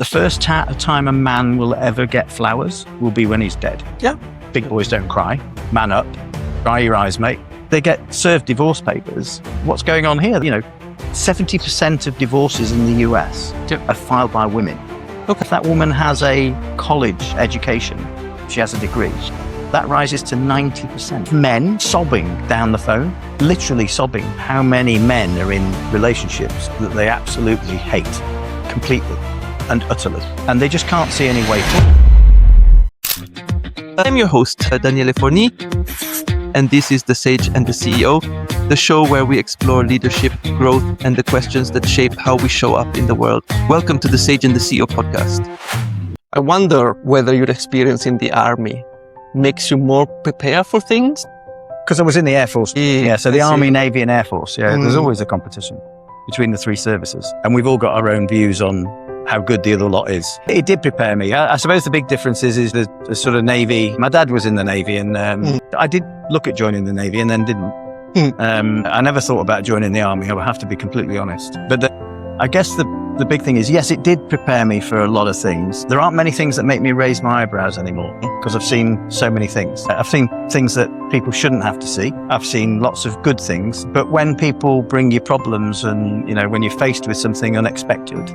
The first time a man will ever get flowers will be when he's dead. Yeah. Big boys don't cry. Man up. Dry your eyes, mate. They get served divorce papers. What's going on here? 70% of divorces in the US are filed by women. Okay. If that woman has a college education, she has a degree, that rises to 90%. Men sobbing down the phone, literally sobbing. How many men are in relationships that they absolutely hate completely and utterly, and they just can't see any way forward? I'm your host, Daniele, and this is The Sage and the CEO, the show where we explore leadership, growth, and the questions that shape how we show up in the world. Welcome to The Sage and the CEO podcast. I wonder whether your experience in the army makes you more prepared for things? Because I was in the Air Force. Yeah, so the Army, Navy and Air Force. Yeah, there's always a competition between the three services. And we've all got our own views on how good the other lot is. It did prepare me. I suppose the big difference is the sort of Navy. My dad was in the Navy and I did look at joining the Navy and then didn't. I never thought about joining the Army, I would have to be completely honest. But I guess the big thing is, yes, it did prepare me for a lot of things. There aren't many things that make me raise my eyebrows anymore because I've seen so many things. I've seen things that people shouldn't have to see. I've seen lots of good things. But when people bring you problems and, when you're faced with something unexpected,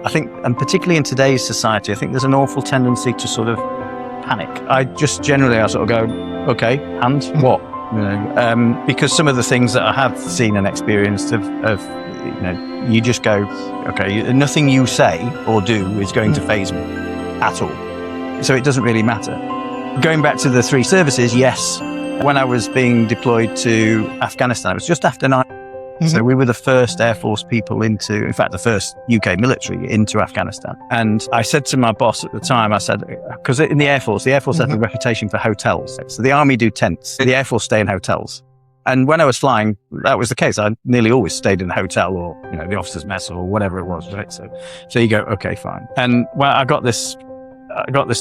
I think, and particularly in today's society, I think there's an awful tendency to sort of panic. I sort of go, okay, and what? Because some of the things that I have seen and experienced have you just go, okay, nothing you say or do is going to faze me at all. So it doesn't really matter. Going back to the three services, yes. When I was being deployed to Afghanistan, it was just after 9. So we were the first Air Force people in fact, the first UK military into Afghanistan. And I said to my boss at the time, I said, because in the Air Force has a reputation for hotels. So the Army do tents, the Air Force stay in hotels. And when I was flying, that was the case. I nearly always stayed in a hotel or, the officer's mess or whatever it was, right? So you go, okay, fine. And I got this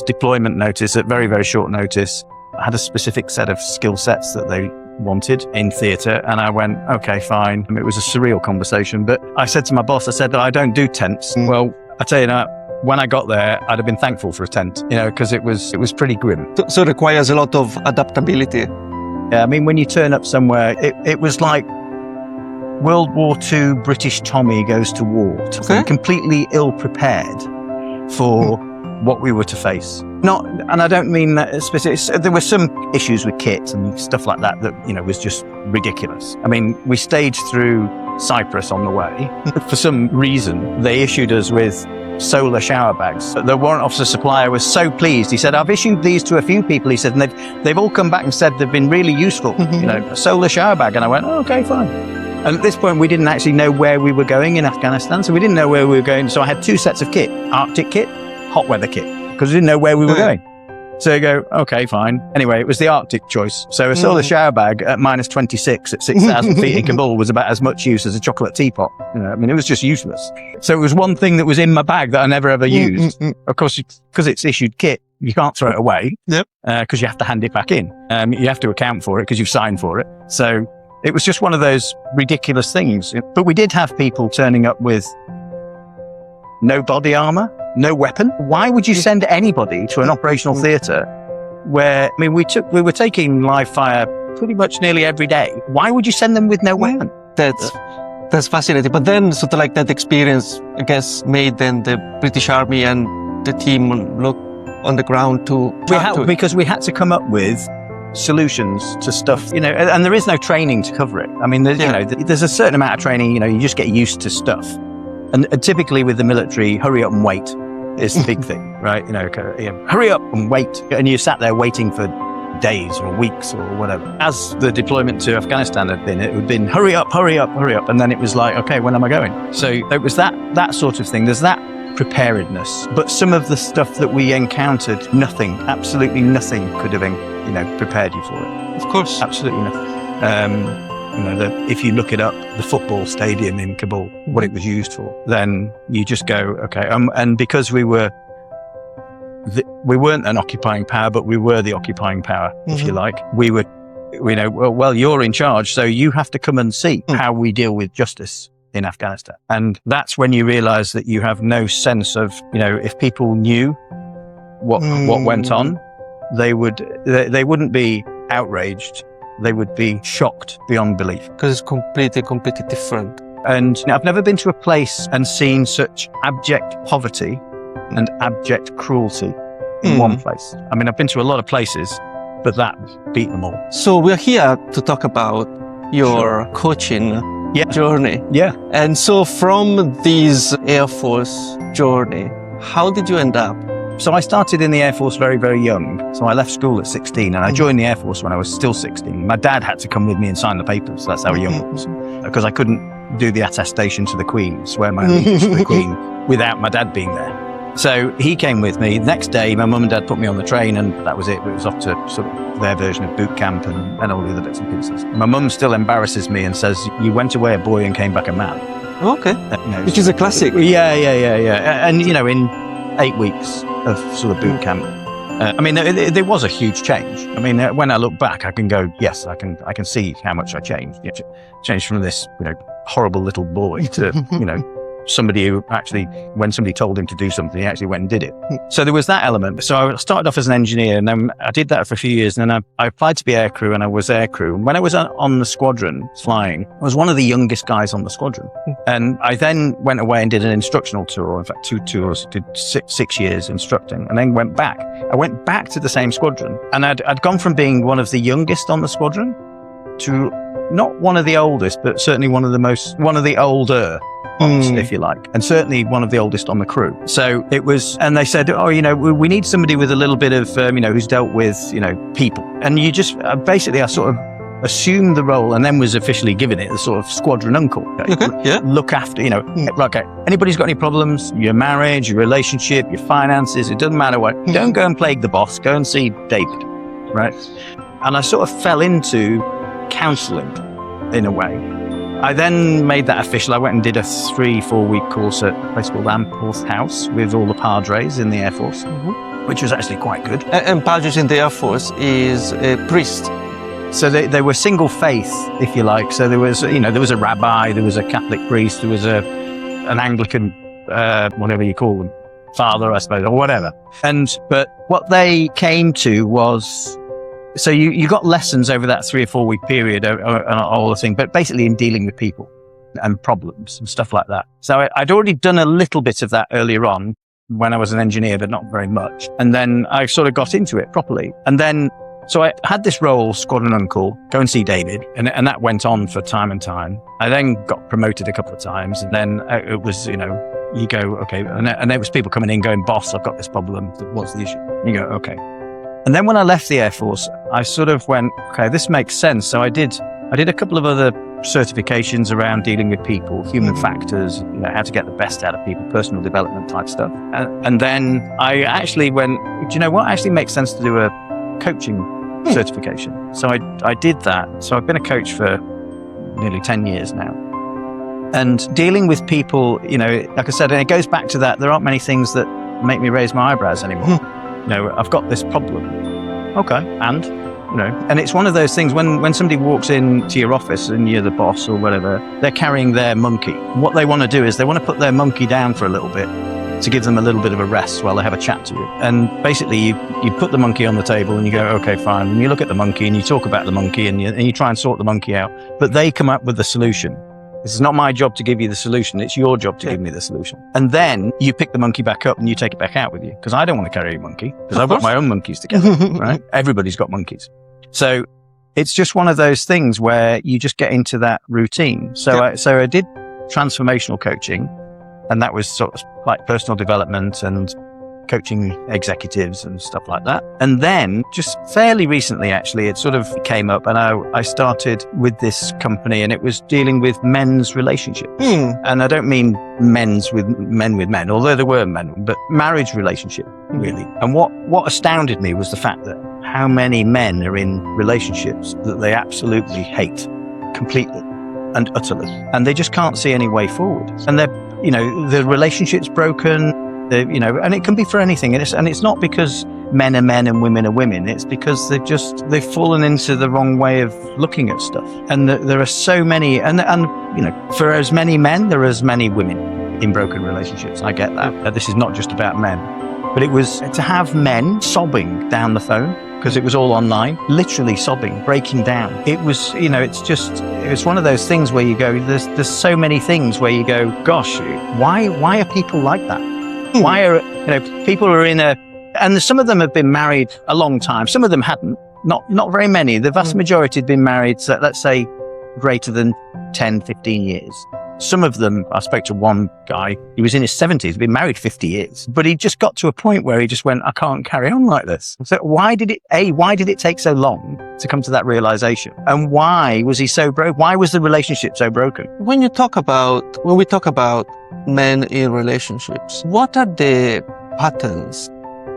deployment notice at very, very short notice. I had a specific set of skill sets that they wanted in theatre. And I went, okay, fine. It was a surreal conversation, but I said to my boss, I said, I don't do tents. Well, I tell you now, when I got there, I'd have been thankful for a tent, because it was pretty grim. So it requires a lot of adaptability. Yeah, I mean, when you turn up somewhere, it was like World War II British Tommy goes to war, completely ill-prepared for what we were to face. And I don't mean that specific. There were some issues with kit and stuff like that was just ridiculous. I mean, we staged through Cyprus on the way. For some reason, they issued us with solar shower bags. The warrant officer supplier was so pleased. He said, I've issued these to a few people. He said, and they've all come back and said they've been really useful, a solar shower bag. And I went, okay, fine. And at this point, we didn't actually know where we were going in Afghanistan. So we didn't know where we were going. So I had two sets of kit, Arctic kit, hot weather kit, because we didn't know where we were going. So you go, okay, fine. Anyway, it was the Arctic choice. So a solar shower bag at minus 26 at 6,000 feet in Kabul was about as much use as a chocolate teapot. It was just useless. So it was one thing that was in my bag that I never ever used. Of course, because it's issued kit, you can't throw it away. Yep. Because you have to hand it back in. You have to account for it because you've signed for it. So it was just one of those ridiculous things. But we did have people turning up with no body armor, no weapon. Why would you send anybody to an operational theatre where, we were taking live fire pretty much nearly every day. Why would you send them with no weapon? That's fascinating. But then sort of like that experience, I guess, made then the British Army and the team look on the ground because we had to come up with solutions to stuff, and there is no training to cover it. I mean, there's a certain amount of training, you just get used to stuff. And typically with the military, hurry up and wait is the big thing, right? Hurry up and wait. And you sat there waiting for days or weeks or whatever. As the deployment to Afghanistan had been, it had been hurry up, hurry up, hurry up. And then it was like, okay, when am I going? So it was that sort of thing. There's that preparedness. But some of the stuff that we encountered, absolutely nothing could have prepared you for it. Of course. Absolutely nothing. If you look it up, the football stadium in Kabul, what it was used for, then you just go, okay. And because we weren't an occupying power, but we were the occupying power, if you like. We were, well, you're in charge, so you have to come and see how we deal with justice. in Afghanistan. And that's when you realize that you have no sense of, if people knew what went on, they wouldn't be outraged. They would be shocked beyond belief. Because it's completely different. And I've never been to a place and seen such abject poverty and abject cruelty in one place. I mean, I've been to a lot of places, but that beat them all. So we're here to talk about your coaching journey. Yeah. And so from this Air Force journey, how did you end up? So I started in the Air Force very, very young. So I left school at 16 and I joined the Air Force when I was still 16. My dad had to come with me and sign the papers. That's how young I was. Because I couldn't do the attestation to the Queen, swear my allegiance to the Queen, without my dad being there. So he came with me. The next day, my mum and dad put me on the train and that was it. It was off to sort of their version of boot camp and all the other bits and pieces. My mum still embarrasses me and says, you went away a boy and came back a man. Okay. Which is a classic. Yeah. And, in 8 weeks of sort of boot camp, there was a huge change. I mean, when I look back, I can go, yes, I can see how much I changed. Changed from this, horrible little boy to, somebody who actually, when somebody told him to do something, he actually went and did it. So there was that element. So I started off as an engineer and then I did that for a few years. And then I applied to be aircrew and I was aircrew. And when I was on the squadron flying, I was one of the youngest guys on the squadron. And I then went away and did an instructional tour. In fact, 2 tours, did 6 years instructing and then went back. I went back to the same squadron and I'd gone from being one of the youngest on the squadron to not one of the oldest, but certainly one of the older, if you like, and certainly one of the oldest on the crew. So it was, and they said, we need somebody with a little bit of, who's dealt with, people. And you just, basically I sort of assumed the role and then was officially given it the sort of squadron uncle. Okay, yeah. Look after, okay, anybody's got any problems, your marriage, your relationship, your finances, it doesn't matter what, don't go and plague the boss, go and see David, right? And I sort of fell into counselling in a way. I then made that official. I went and did a 3-4 week course at a place called Amporth House with all the padres in the Air Force, which was actually quite good. And padres in the Air Force is a priest. So they were single faith, if you like. So there was a rabbi, there was a Catholic priest, there was an Anglican, whatever you call them, father, I suppose, or whatever. But what they came to was, so you got lessons over that 3 or 4 week period on all the thing, but basically in dealing with people and problems and stuff like that. So I'd already done a little bit of that earlier on when I was an engineer, but not very much. And then I sort of got into it properly. And then, so I had this role, squadron uncle, go and see David. And that went on for time and time. I then got promoted a couple of times. And then it was, you go, okay. And there was people coming in going, boss, I've got this problem. What's the issue? You go, okay. And then when I left the Air Force, I sort of went, okay, this makes sense. So I did a couple of other certifications around dealing with people, human factors, how to get the best out of people, personal development type stuff. And then I actually went, do you know what? It actually makes sense to do a coaching certification. So I did that. So I've been a coach for nearly 10 years now. And dealing with people, like I said, and it goes back to that, there aren't many things that make me raise my eyebrows anymore. I've got this problem. Okay, and it's one of those things when somebody walks into your office and you're the boss or whatever, they're carrying their monkey. What they want to do is they want to put their monkey down for a little bit to give them a little bit of a rest while they have a chat to you. And basically you put the monkey on the table and you go, okay, fine. And you look at the monkey and you talk about the monkey and you try and sort the monkey out, but they come up with the solution. This is not my job to give you the solution. It's your job to give me the solution. And then you pick the monkey back up and you take it back out with you. Because I don't want to carry a monkey. Because I've got my own monkeys together, right? Everybody's got monkeys. So it's just one of those things where you just get into that routine. So I did transformational coaching. And that was sort of like personal development and coaching executives and stuff like that. And then just fairly recently, actually, it sort of came up and I started with this company and it was dealing with men's relationships. And I don't mean men with men, although there were men, but marriage relationship, really. And what astounded me was the fact that how many men are in relationships that they absolutely hate completely and utterly. And they just can't see any way forward. And the relationship's broken. And it can be for anything. And it's not because men are men and women are women. It's because they've fallen into the wrong way of looking at stuff. And there are so many, and for as many men, there are as many women in broken relationships. I get that. This is not just about men. But it was to have men sobbing down the phone, because it was all online, literally sobbing, breaking down. It was, it's one of those things where you go, there's so many things where you go, gosh, why are people like that? Why are, people are and some of them have been married a long time. Some of them hadn't, not very many. The vast majority had been married, so let's say greater than 10, 15 years. Some of them, I spoke to one guy, he was in his 70s, he'd been married 50 years, but he just got to a point where he just went, I can't carry on like this. So why did it take so long to come to that realization? And why was he so broke? Why was the relationship so broken? When we talk about men in relationships, what are the patterns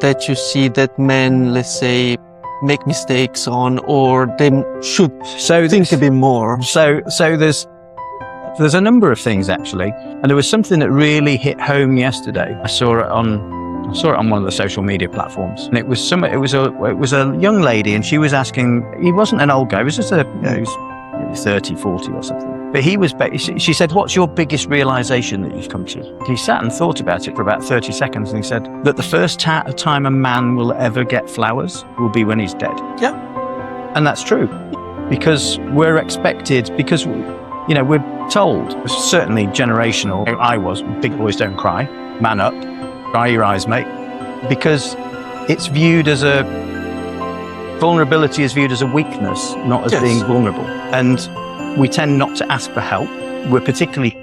that you see that men, let's say, make mistakes on, or they should think a bit more? So there's a number of things actually, and there was something that really hit home yesterday. I saw it on one of the social media platforms, and it was a young lady, and she was asking. He wasn't an old guy; he was just he was maybe 30, 40 or something. But she said, "What's your biggest realization that you've come to?" He sat and thought about it for about 30 seconds, and he said that the first time a man will ever get flowers will be when he's dead. Yeah, and that's true, because we're expected we're told, certainly generational, I was, big boys don't cry, man up, dry your eyes, mate, because it's viewed as vulnerability is viewed as a weakness, not as being vulnerable. And we tend not to ask for help. We're particularly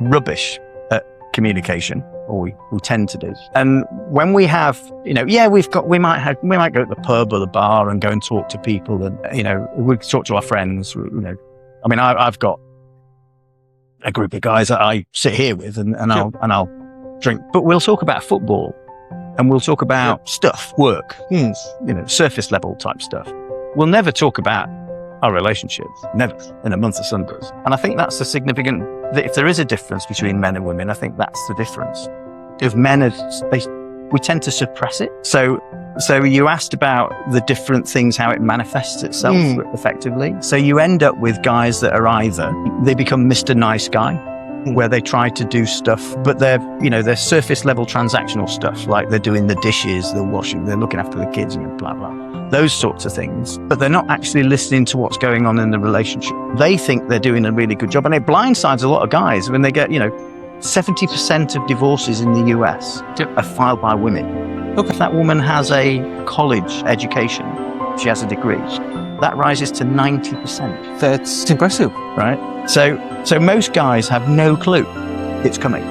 rubbish at communication, or we tend to do. And when we have, we might go to the pub or the bar and go and talk to people, and, we talk to our friends, I've got a group of guys that I sit here with and I'll drink, but we'll talk about football and we'll talk about stuff, work, surface level type stuff. We'll never talk about our relationships, never, in a month of Sundays. And I think that's the significant, if there is a difference between men and women, I think that's the difference. If men we tend to suppress it. So you asked about the different things, how it manifests itself effectively. So you end up with guys that are either, they become Mr. Nice Guy, where they try to do stuff, but they're surface level transactional stuff, like they're doing the dishes, they're washing, they're looking after the kids, and blah, blah, those sorts of things. But they're not actually listening to what's going on in the relationship. They think they're doing a really good job, and it blindsides a lot of guys when they get, 70% of divorces in the US are filed by women. Look, if that woman has a college education, she has a degree, that rises to 90%. That's impressive. Right? So most guys have no clue it's coming.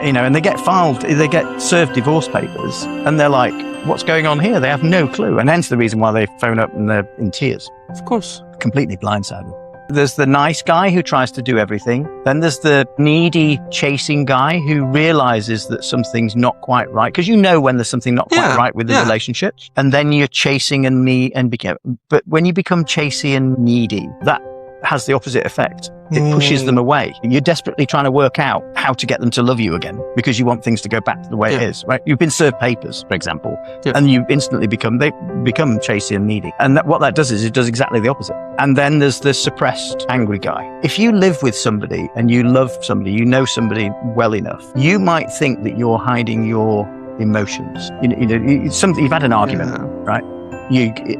And they get served divorce papers, and they're like, what's going on here? They have no clue. And hence the reason why they phone up and they're in tears. Of course. Completely blindsided. There's the nice guy who tries to do everything. Then there's the needy, chasing guy who realizes that something's not quite right. Because when there's something not quite right with the relationship. And then you're chasing but when you become chasey and needy, that has the opposite effect. It pushes them away. You're desperately trying to work out how to get them to love you again, because you want things to go back to the way it is, right? You've been served papers, for example, and you instantly become chasey and needy. And what that does is it does exactly the opposite. And then there's the suppressed, angry guy. If you live with somebody and you love somebody, you know somebody well enough, you might think that you're hiding your emotions. You've had an argument, right?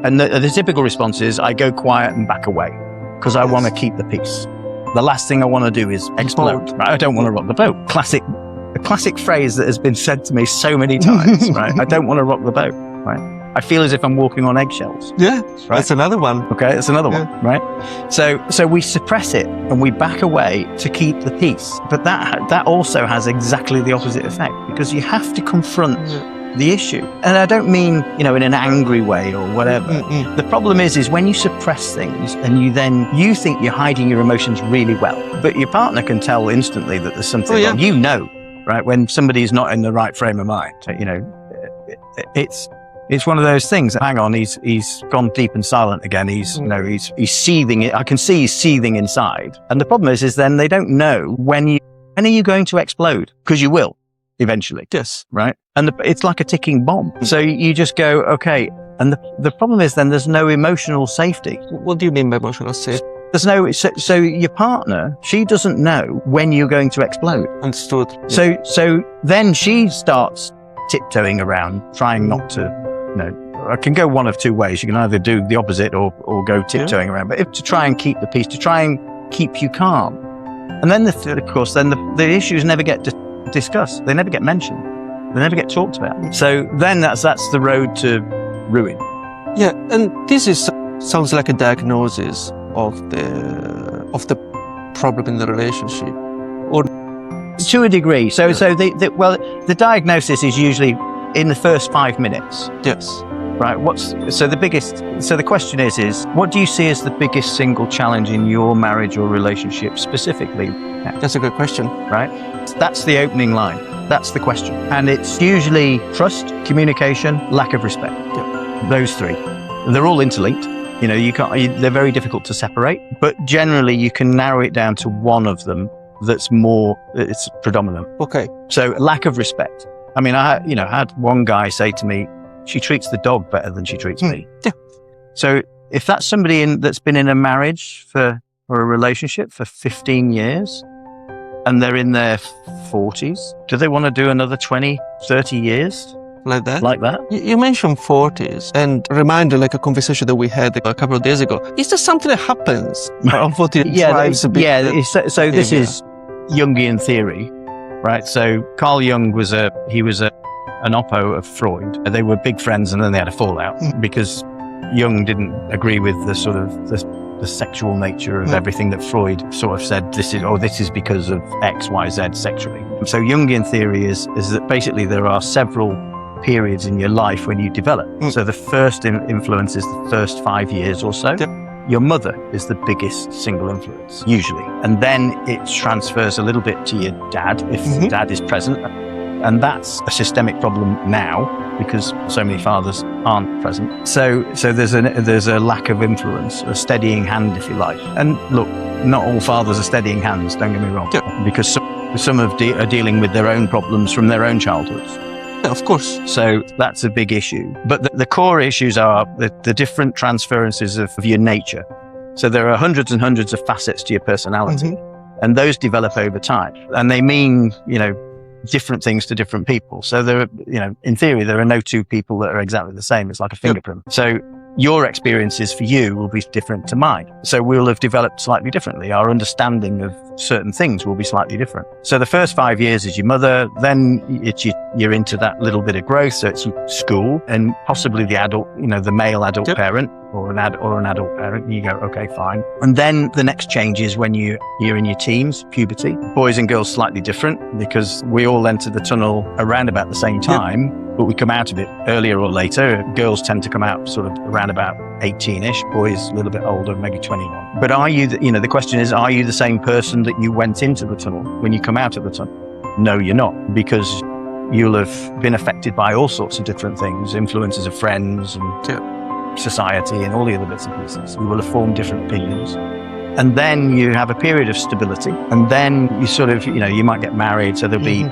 And the typical response is, I go quiet and back away because I want to keep the peace. The last thing I want to do is explode. Right? I don't want to rock the boat. A classic phrase that has been said to me so many times, right? I don't want to rock the boat, right? I feel as if I'm walking on eggshells. Yeah, right? That's another one. Okay, that's another one, right? So we suppress it and we back away to keep the peace. But that also has exactly the opposite effect, because you have to confront the issue. And I don't mean, in an angry way or whatever. The problem is when you suppress things and you think you're hiding your emotions really well, but your partner can tell instantly that there's something wrong. Right? When somebody's not in the right frame of mind, it's one of those things. Hang on, he's gone deep and silent again. He's seething. I can see he's seething inside. And the problem is then they don't know when are you going to explode? Because you will. eventually. Yes. Right. And it's like a ticking bomb. So you just go, okay. And the problem is then there's no emotional safety. What do you mean by emotional safety? There's no, so your partner, she doesn't know when you're going to explode. Understood. So then she starts tiptoeing around, trying not to, I can go one of two ways. You can either do the opposite or go tiptoeing around, but to try and keep the peace, to try and keep you calm. And then of course, the issues never get discussed. They never get mentioned. They never get talked about. So then that's the road to ruin. Yeah, and this sounds like a diagnosis of the problem in the relationship, or to a degree. So the diagnosis is usually in the first 5 minutes. yes. Right. So the question is what do you see as the biggest single challenge in your marriage or relationship specifically? That's a good question. Right. That's the opening line. That's the question. And it's usually trust, communication, lack of respect. Yeah. Those three. They're all interlinked. They're very difficult to separate, but generally you can narrow it down to one of them it's predominant. Okay. So lack of respect. I mean, I had one guy say to me, she treats the dog better than she treats me. Yeah. So if that's somebody that's been in a marriage or a relationship for 15 years and they're in their 40s, do they want to do another 20, 30 years? Like that? Like that? You mentioned 40s, and reminder like a conversation that we had a couple of days ago. Is there something that happens around 40 that drives a bit? Yeah, so this is Jungian theory, right? So Carl Jung was an oppo of Freud. They were big friends and then they had a fallout because Jung didn't agree with the sort of the sexual nature of everything that Freud sort of said, this is because of X, Y, Z sexually. So Jungian theory is that basically there are several periods in your life when you develop. So the first influence is the first 5 years or so. Yep. Your mother is the biggest single influence, usually. And then it transfers a little bit to your dad, if dad is present. And that's a systemic problem now because so many fathers aren't present. So there's a lack of influence, a steadying hand, if you like. And look, not all fathers are steadying hands, don't get me wrong, because some are dealing with their own problems from their own childhoods. Yeah, of course. So that's a big issue. But the core issues are the different transferences of your nature. So there are hundreds and hundreds of facets to your personality, and those develop over time. And they mean, different things to different people. So there are, in theory, there are no two people that are exactly the same. It's like a fingerprint. So your experiences for you will be different to mine. So we'll have developed slightly differently. Our understanding of certain things will be slightly different. So the first 5 years is your mother, then you're into that little bit of growth. So it's school and possibly the adult, the male adult parent or an adult parent. You go, okay, fine. And then the next change is when you're in your teens, puberty. Boys and girls slightly different because we all enter the tunnel around about the same time. But we come out of it earlier or later. Girls tend to come out sort of around about 18-ish, boys a little bit older, maybe 21. But are you, the question is, are you the same person that you went into the tunnel when you come out of the tunnel? No, you're not, because you'll have been affected by all sorts of different things, influences of friends and society and all the other bits and pieces. You will have formed different opinions. And then you have a period of stability. And then you sort of, you might get married. So there'll be,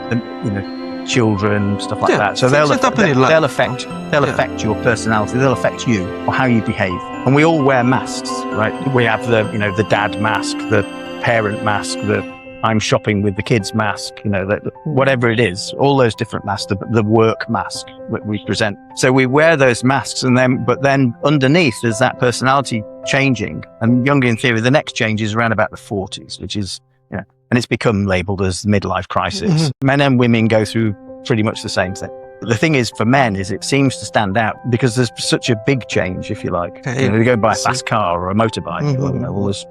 children, stuff like that. So they'll affect your personality. They'll affect you or how you behave. And we all wear masks, right? We have the dad mask, the parent mask, the I'm shopping with the kids mask, whatever it is, all those different masks, the work mask that we present. So we wear those masks but then underneath there's that personality changing. And Jungian theory, the next change is around about the 40s, which is, and it's become labeled as midlife crisis. Men and women go through pretty much the same thing. The thing is, for men, is it seems to stand out because there's such a big change, if you like. Okay. They go buy a fast car or a motorbike, all those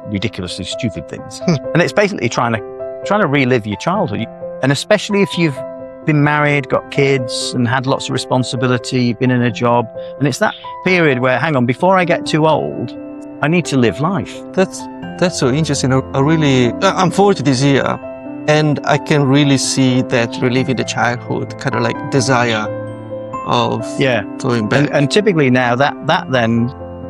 ridiculously stupid things. And it's basically trying to relive your childhood. And especially if you've been married, got kids and had lots of responsibility, been in a job. And it's that period where, hang on, before I get too old, I need to live life. That's so interesting. I'm 40 this year, and I can really see that reliving the childhood, kind of like desire of going back. And typically now that then,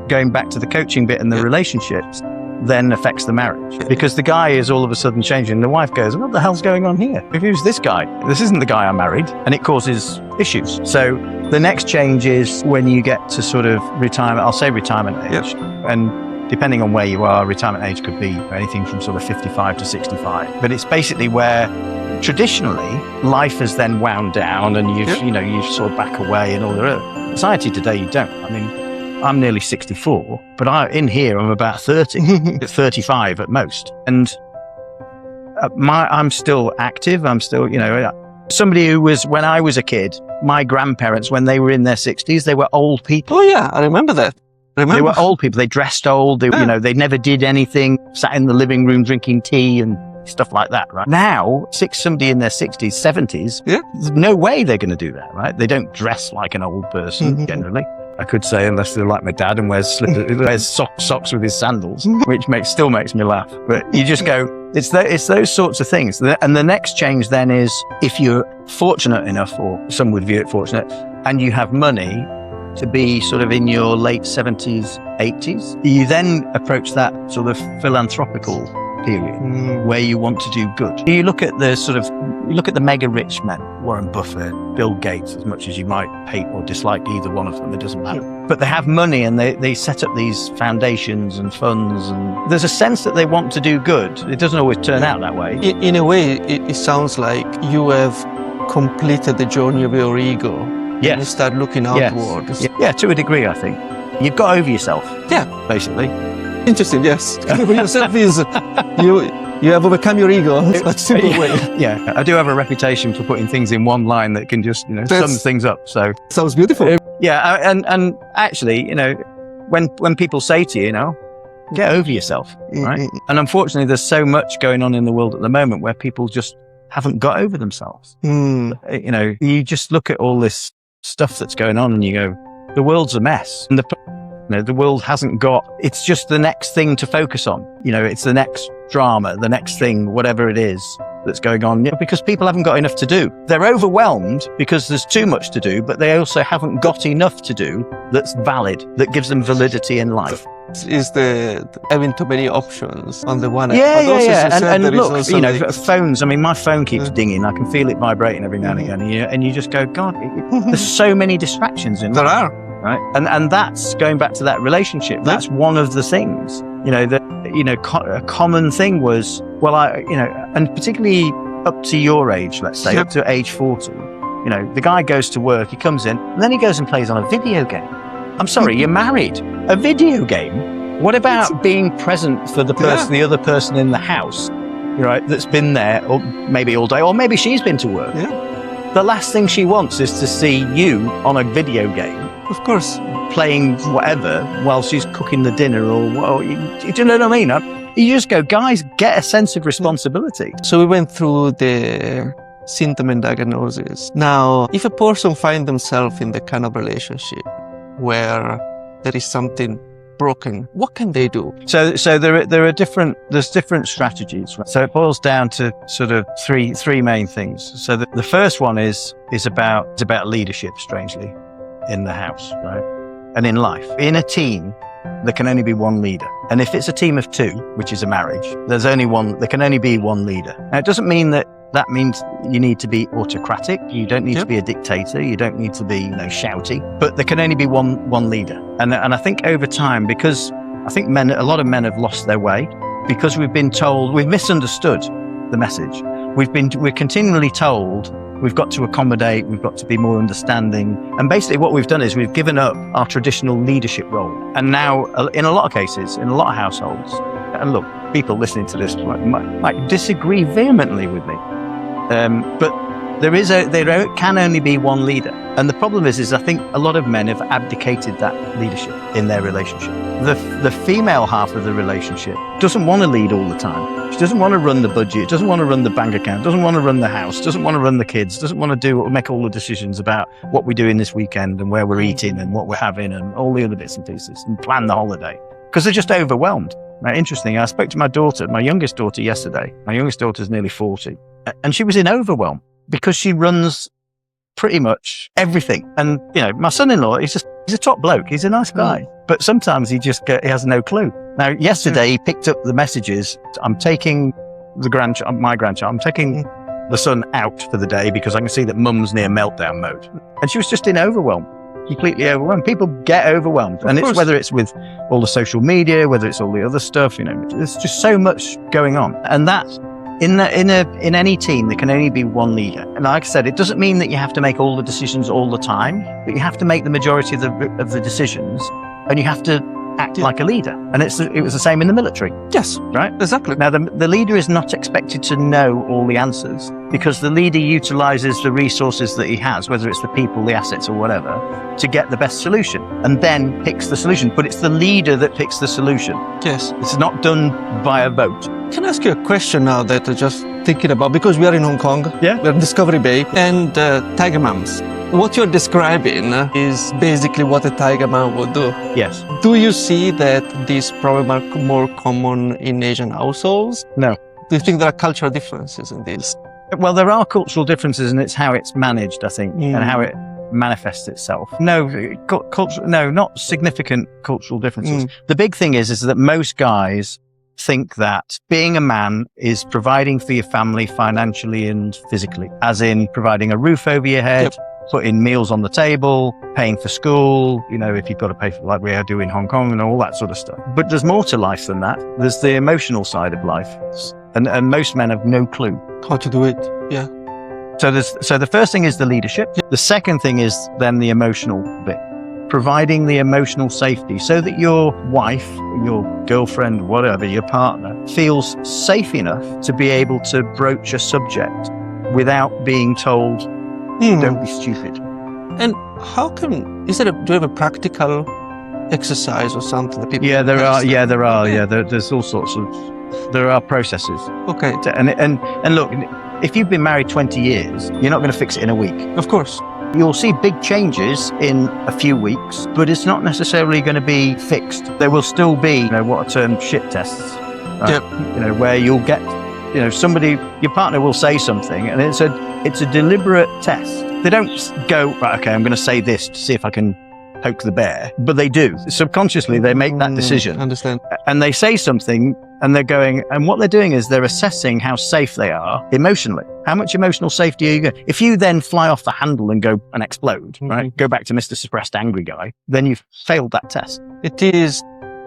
going back to the coaching bit and the relationships, then affects the marriage, because the guy is all of a sudden changing. The wife goes, what the hell's going on here? Who's this guy? This isn't the guy I married. And it causes issues. So the next change is when you get to sort of retirement, I'll say retirement age. And depending on where you are, retirement age could be anything from sort of 55 to 65. But it's basically where traditionally life has then wound down and you sort of back away and all the other. Society today, you don't. I mean, I'm nearly 64, but in here I'm about 30, 35 at most. And I'm still active. I'm still, somebody who was, when I was a kid, my grandparents, when they were in their 60s, they were old people. Oh yeah, I remember that. They were old people. They dressed old. They, they never did anything, sat in the living room drinking tea and stuff like that, right? Now, somebody in their 60s, 70s, there's no way they're going to do that, right? They don't dress like an old person generally. I could say, unless they're like my dad and wears socks with his sandals, which still makes me laugh. But you just go, it's those sorts of things. And the next change then is, if you're fortunate enough, or some would view it fortunate, and you have money to be sort of in your late 70s, 80s, you then approach that sort of philanthropical period where you want to do good. You look at the mega rich men, Warren Buffett, Bill Gates, as much as you might hate or dislike either one of them, it doesn't matter. But they have money and they set up these foundations and funds, and there's a sense that they want to do good. It doesn't always turn out that way. In a way, it sounds like you have completed the journey of your ego. Yes. And you start looking outward. Yeah, to a degree, I think. You've got over yourself. Yeah. Basically. Interesting, yes. For yourself is you have overcome your ego. That's a simple way. Yeah, I do have a reputation for putting things in one line that can just sum things up. So sounds beautiful. Yeah, and actually, when people say to you, get over yourself, right? And unfortunately, there's so much going on in the world at the moment where people just haven't got over themselves. You just look at all this stuff that's going on and you go, the world's a mess. And the world hasn't got, it's just the next thing to focus on. It's the next drama, the next thing, whatever it is that's going on, because people haven't got enough to do. They're overwhelmed because there's too much to do, but they also haven't got enough to do that's valid, that gives them validity in life. Is the having too many options on the one hand. Yeah. And look, phones, I mean, my phone keeps dinging. I can feel it vibrating every now and again. And you just go, God, there's so many distractions in life. There are. Right. And that's going back to that relationship. That's one of the things, a common thing was, and particularly up to your age, let's say, up to age 40, the guy goes to work, he comes in, and then he goes and plays on a video game. I'm sorry, you're married. A video game? What about being present for the other person in the house, right, that's been there, or maybe all day, or maybe she's been to work. Yeah. The last thing she wants is to see you on a video game. Of course. Playing whatever while she's cooking the dinner or do you know what I mean? You just go, guys, get a sense of responsibility. So we went through the symptom and diagnosis. Now, if a person finds themselves in the kind of relationship where there is something broken, what can they do? So there's different strategies. Right? So it boils down to sort of three main things. So the first one is about leadership, strangely, in the house, right? And in life. In a team, there can only be one leader. And if it's a team of two, which is a marriage, there can only be one leader. Now, it doesn't mean that means you need to be autocratic. You don't need to be a dictator. You don't need to be, shouty, but there can only be one leader. And I think over time, because I think a lot of men have lost their way, because we've misunderstood the message. We're continually told we've got to accommodate, we've got to be more understanding. And basically what we've done is we've given up our traditional leadership role. And now, in a lot of cases, in a lot of households, and look, people listening to this might disagree vehemently with me, but there can only be one leader. And the problem is I think a lot of men have abdicated that leadership in their relationship. The female half of the relationship doesn't want to lead all the time. She doesn't want to run the budget, doesn't want to run the bank account, doesn't want to run the house, doesn't want to run the kids, doesn't want to make all the decisions about what we're doing this weekend and where we're eating and what we're having and all the other bits and pieces and plan the holiday, because they're just overwhelmed. Now, interesting, I spoke to my youngest daughter yesterday. My youngest daughter's nearly 40, and she was in overwhelm because she runs pretty much everything. And, my son-in-law, He's a top bloke. He's a nice guy. But sometimes he has no clue. Now, yesterday he picked up the messages. I'm taking my grandchild, I'm taking the son out for the day because I can see that mum's near meltdown mode. And she was just in overwhelm, completely overwhelmed. People get overwhelmed. And it's whether it's with all the social media, whether it's all the other stuff, there's just so much going on. And that's, in any team, there can only be one leader. And like I said, it doesn't mean that you have to make all the decisions all the time, but you have to make the majority of the decisions, and you have to act like a leader. And it was the same in the military. Yes, right? Exactly. Now, the leader is not expected to know all the answers, because the leader utilizes the resources that he has, whether it's the people, the assets, or whatever, to get the best solution, and then picks the solution. But it's the leader that picks the solution. Yes. It's not done by a vote. Can I ask you a question now that I'm just thinking about, because we are in Hong Kong, we're in Discovery Bay, and tiger mums. What you're describing is basically what a tiger mum would do. Yes. Do you see that these problems are more common in Asian households? No. Do you think there are cultural differences in this? Well, there are cultural differences, and it's how it's managed, I think, and how it manifests itself. No, not significant cultural differences. The big thing is that most guys think that being a man is providing for your family financially and physically, as in providing a roof over your head, putting meals on the table, paying for school, if you've got to pay for, like we do in Hong Kong, and all that sort of stuff. But there's more to life than that. There's the emotional side of life. And most men have no clue how to do it. Yeah. So the first thing is the leadership. The second thing is then the emotional bit, providing the emotional safety so that your wife, your girlfriend, whatever, your partner feels safe enough to be able to broach a subject without being told, don't be stupid. And how do you have a practical exercise or something that people there are. There's all sorts of, there are processes. Okay. And look, if you've been married 20 years, you're not going to fix it in a week. Of course. You'll see big changes in a few weeks, but it's not necessarily going to be fixed. There will still be, what are termed shit tests, right? Where you'll get, your partner will say something, and it's a deliberate test. They don't go, right, okay, I'm going to say this to see if I can poke the bear, but they do. Subconsciously, they make that decision. Understand. And they say something, and they're going, and what they're doing is they're assessing how safe they are emotionally. How much emotional safety are you going? If you then fly off the handle and go and explode, right? Go back to Mr. Suppressed Angry Guy, then you've failed that test. It is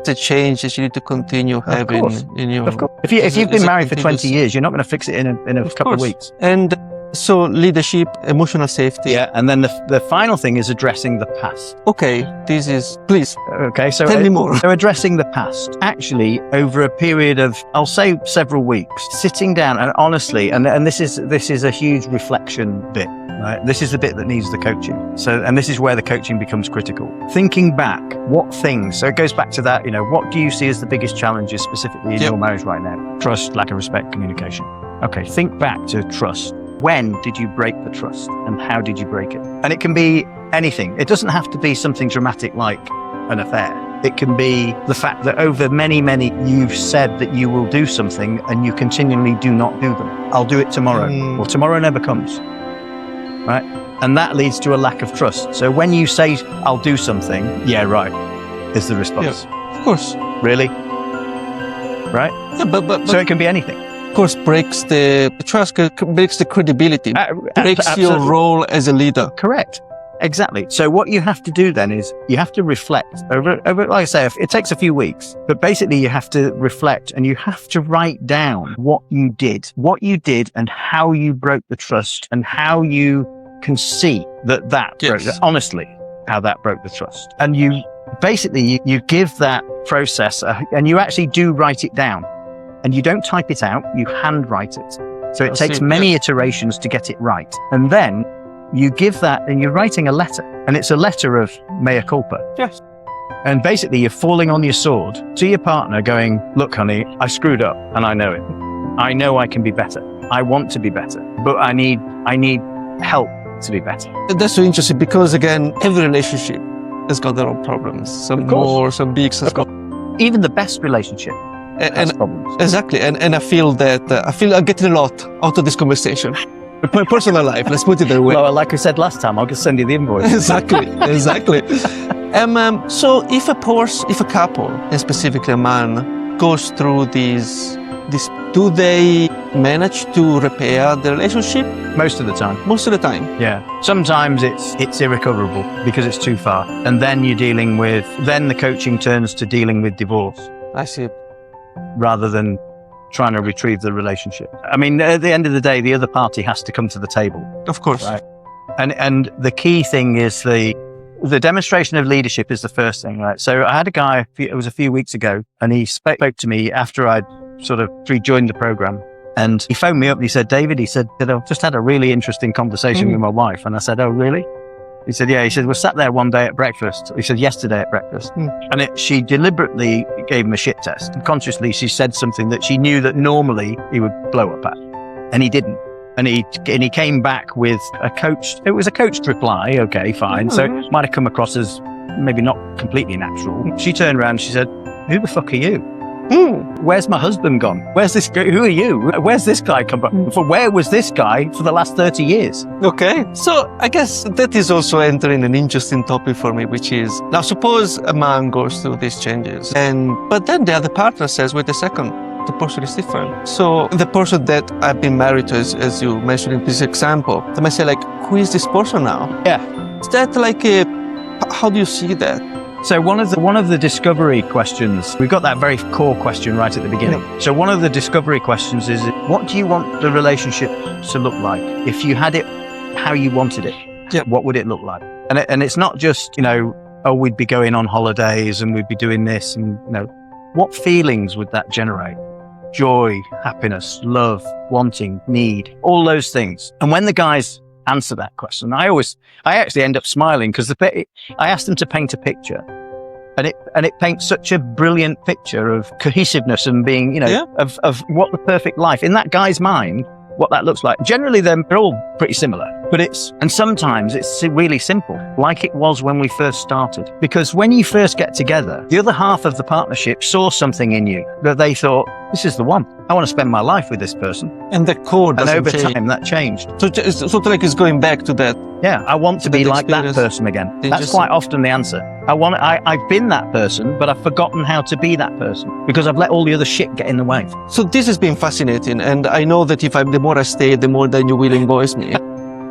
the change that you need to continue having in your... Of course. If you've been married for 20 years, you're not going to fix it in a couple of weeks. And so leadership, emotional safety. Yeah, and then the final thing is addressing the past. Okay, please. Okay, so tell me more. So addressing the past, actually, over a period of, I'll say several weeks, sitting down and honestly, and this is a huge reflection bit. Right? This is the bit that needs the coaching. So, and this is where the coaching becomes critical. Thinking back, what things, so it goes back to that, what do you see as the biggest challenges specifically in your marriage right now? Trust, lack of respect, communication. Okay, think back to trust. When did you break the trust, and how did you break it? And it can be anything. It doesn't have to be something dramatic like an affair. It can be the fact that over many, you've said that you will do something and you continually do not do them. I'll do it tomorrow. Well, tomorrow never comes, right? And that leads to a lack of trust. So when you say, I'll do something, yeah, right, is the response. Yeah, of course. Really? Right? Yeah, but so it can be anything. Of course, breaks the trust, breaks the credibility, breaks your role as a leader. Correct. Exactly. So what you have to do then is you have to reflect over, like I say, it takes a few weeks, but basically you have to reflect and you have to write down what you did and how you broke the trust and how you can see that broke, honestly, how that broke the trust. And you basically, you give that process and you actually do write it down. And you don't type it out, you handwrite it. So it takes many iterations to get it right. And then you give that, and you're writing a letter. And it's a letter of mea culpa. Yes. And basically you're falling on your sword to your partner going, look, honey, I screwed up and I know it. I know I can be better. I want to be better, but I need help to be better. That's so interesting because, again, every relationship has got their own problems. Some more, some big, some... Even the best relationship. And exactly, and I feel I'm getting a lot out of this conversation. With my personal life, let's put it that way. Well, like I said last time, I'll just send you the invoice. Exactly. So if a couple, and specifically a man, goes through this, do they manage to repair the relationship? Most of the time. Most of the time. Yeah. Sometimes it's irrecoverable because it's too far. And then then the coaching turns to dealing with divorce I see. rather than trying to retrieve the relationship. I mean, at the end of the day, the other party has to come to the table. Of course. Right. And the key thing is the demonstration of leadership is the first thing, right? So I had a guy, it was a few weeks ago, and he spoke to me after I'd sort of rejoined the program. And he phoned me up and he said, David, I've just had a really interesting conversation with my wife. And I said, oh, really? He said, yeah. He said, we sat there one day at breakfast. He said, yesterday at breakfast. And she deliberately gave him a shit test. And consciously, she said something that she knew that normally he would blow up at. And he didn't. And he came back with it was a coached reply. Okay, fine. So it might have come across as maybe not completely natural. She turned around and she said, who the fuck are you? Where's my husband gone? Where's this guy? Who are you? Where's this guy come from? Where was this guy for the last 30 years? Okay. So I guess that is also entering an interesting topic for me, which is, now suppose a man goes through these changes, but then the other partner says, wait a second, the person is different. So the person that I've been married to, as you mentioned in this example, they might say like, who is this person now? Yeah. Is that like how do you see that? So one of the discovery questions, we've got that very core question right at the beginning. So one of the discovery questions is, what do you want the relationship to look like? If you had it how you wanted it, what would it look like? And it's not just, we'd be going on holidays and we'd be doing this and, what feelings would that generate? Joy, happiness, love, wanting, need, all those things. And when the guys answer that question, I actually end up smiling because I asked them to paint a picture, and it paints such a brilliant picture of cohesiveness and being, of what the perfect life in that guy's mind, what that looks like. Generally, they're all pretty similar, and sometimes it's really simple, like it was when we first started. Because when you first get together, the other half of the partnership saw something in you that they thought, this is the one. I want to spend my life with this person. And the core doesn't change. And over change. time, that changed. So it's sort of like it's going back to that. Yeah, I want to be like that person again. That's quite often the answer. I've been that person, but I've forgotten how to be that person because I've let all the other shit get in the way. So this has been fascinating. And I know that the more I stay, the more then you will invoice me.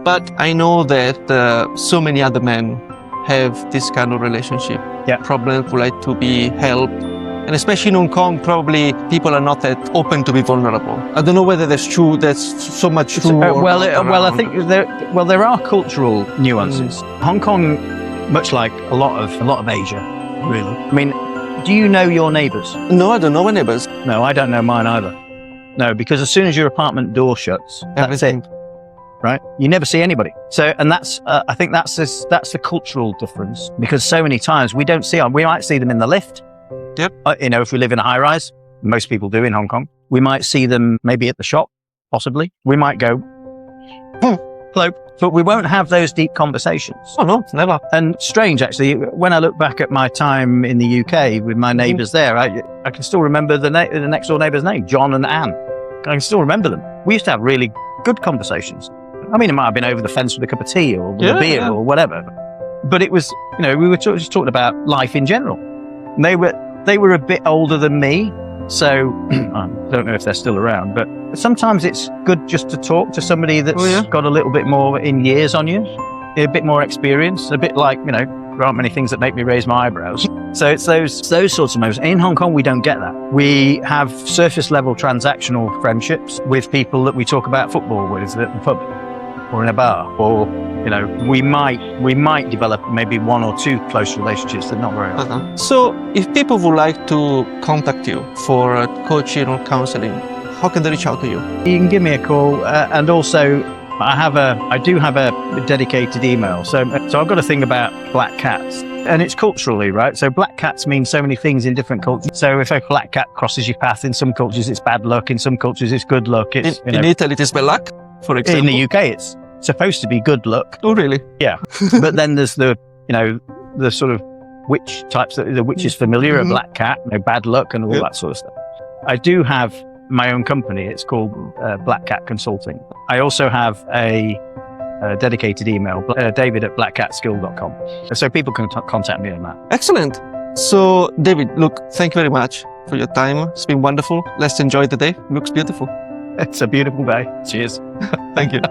But I know that so many other men have this kind of relationship. Problems would like to be helped. And especially in Hong Kong, probably people are not that open to be vulnerable. I don't know whether that's true. That's so much true. I think there are cultural nuances. Hong Kong, much like a lot of Asia, really. I mean, do you know your neighbours? No, I don't know my neighbours. No, I don't know mine either. No, because as soon as your apartment door shuts, that's it. Right? You never see anybody. So, and that's, I think that's the cultural difference, because so many times we don't see them. We might see them in the lift. Yep. If we live in a high rise, most people do in Hong Kong, we might see them maybe at the shop, possibly. We might go, hello, but we won't have those deep conversations. Oh no, never. And strange, actually, when I look back at my time in the UK with my neighbours there, I can still remember the next door neighbour's name, John and Anne. I can still remember them. We used to have really good conversations. I mean, it might have been over the fence with a cup of tea or with a beer or whatever. But it was, we were just talking about life in general. And they were a bit older than me, so I don't know if they're still around, but sometimes it's good just to talk to somebody that's got a little bit more in years on you, a bit more experience, a bit like, there aren't many things that make me raise my eyebrows. So it's those sorts of moments. In Hong Kong, we don't get that. We have surface level transactional friendships with people that we talk about football with at the pub or in a bar, or we might develop maybe one or two close relationships, that not very often. So if people would like to contact you for coaching or counseling, how can they reach out to you? You can give me a call, and also I do have a dedicated email. So I've got a thing about black cats, and it's culturally, right? So black cats mean so many things in different cultures. So if a black cat crosses your path, in some cultures it's bad luck, in some cultures it's good luck. It's, in Italy it is bad luck, for example. In the UK it's supposed to be good luck. Oh, really? Yeah. But then there's the sort of witch types, the witch is familiar, a black cat, bad luck and all that sort of stuff. I do have my own company. It's called Black Cat Consulting. I also have a dedicated email, david@blackcatskill.com. So people can contact me on that. Excellent. So, David, look, thank you very much for your time. It's been wonderful. Let's enjoy the day. It looks beautiful. It's a beautiful day. Cheers. Thank you.